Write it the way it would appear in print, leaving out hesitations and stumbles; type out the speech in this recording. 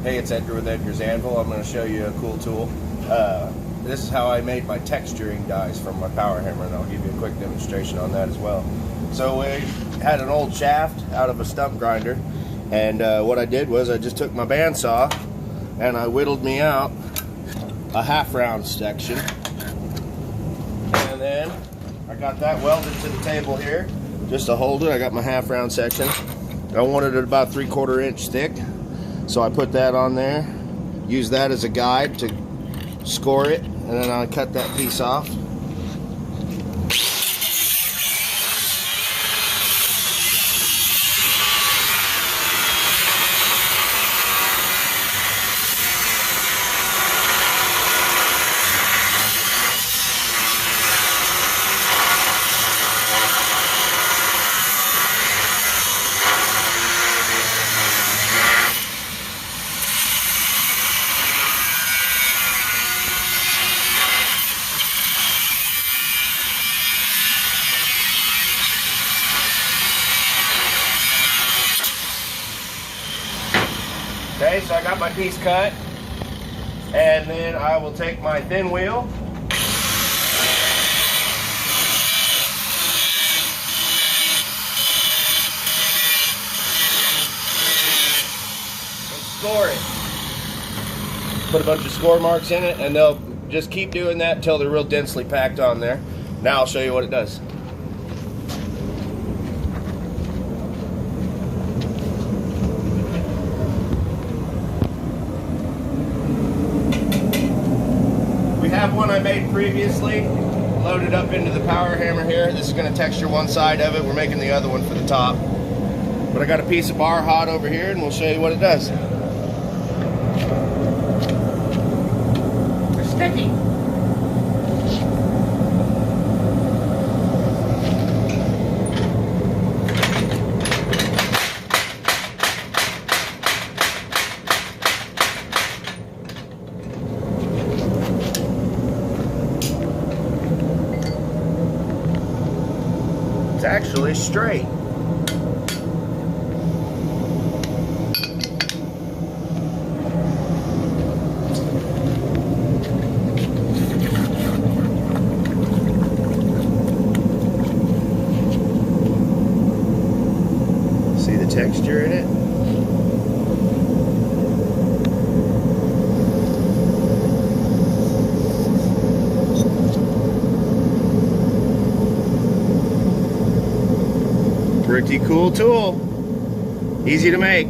Hey, it's Edgar with Edgar's Anvil. I'm going to show you a cool tool. This is how I made my texturing dies from my power hammer, and I'll give you a quick demonstration on that as well. So we had an old shaft out of a stump grinder, and what I did was I just took my bandsaw and I whittled me out a half round section, and then I got that welded to the table here just to hold it. I got my half round section. I wanted it about 3/4 inch thick, so I put that on there, use that as a guide to score it, and then I cut that piece off. Okay, so I got my piece cut, and then I will take my thin wheel and score it. Put a bunch of score marks in it, and they'll just keep doing that until they're real densely packed on there. Now I'll show you what it does. I have one I made previously loaded up into the power hammer here. This is going to texture one side of it. We're making the other one for the top. But I got a piece of bar hot over here, and we'll show you what it does. They're sticky. It's actually straight. See the texture in it? Pretty cool tool. Easy to make.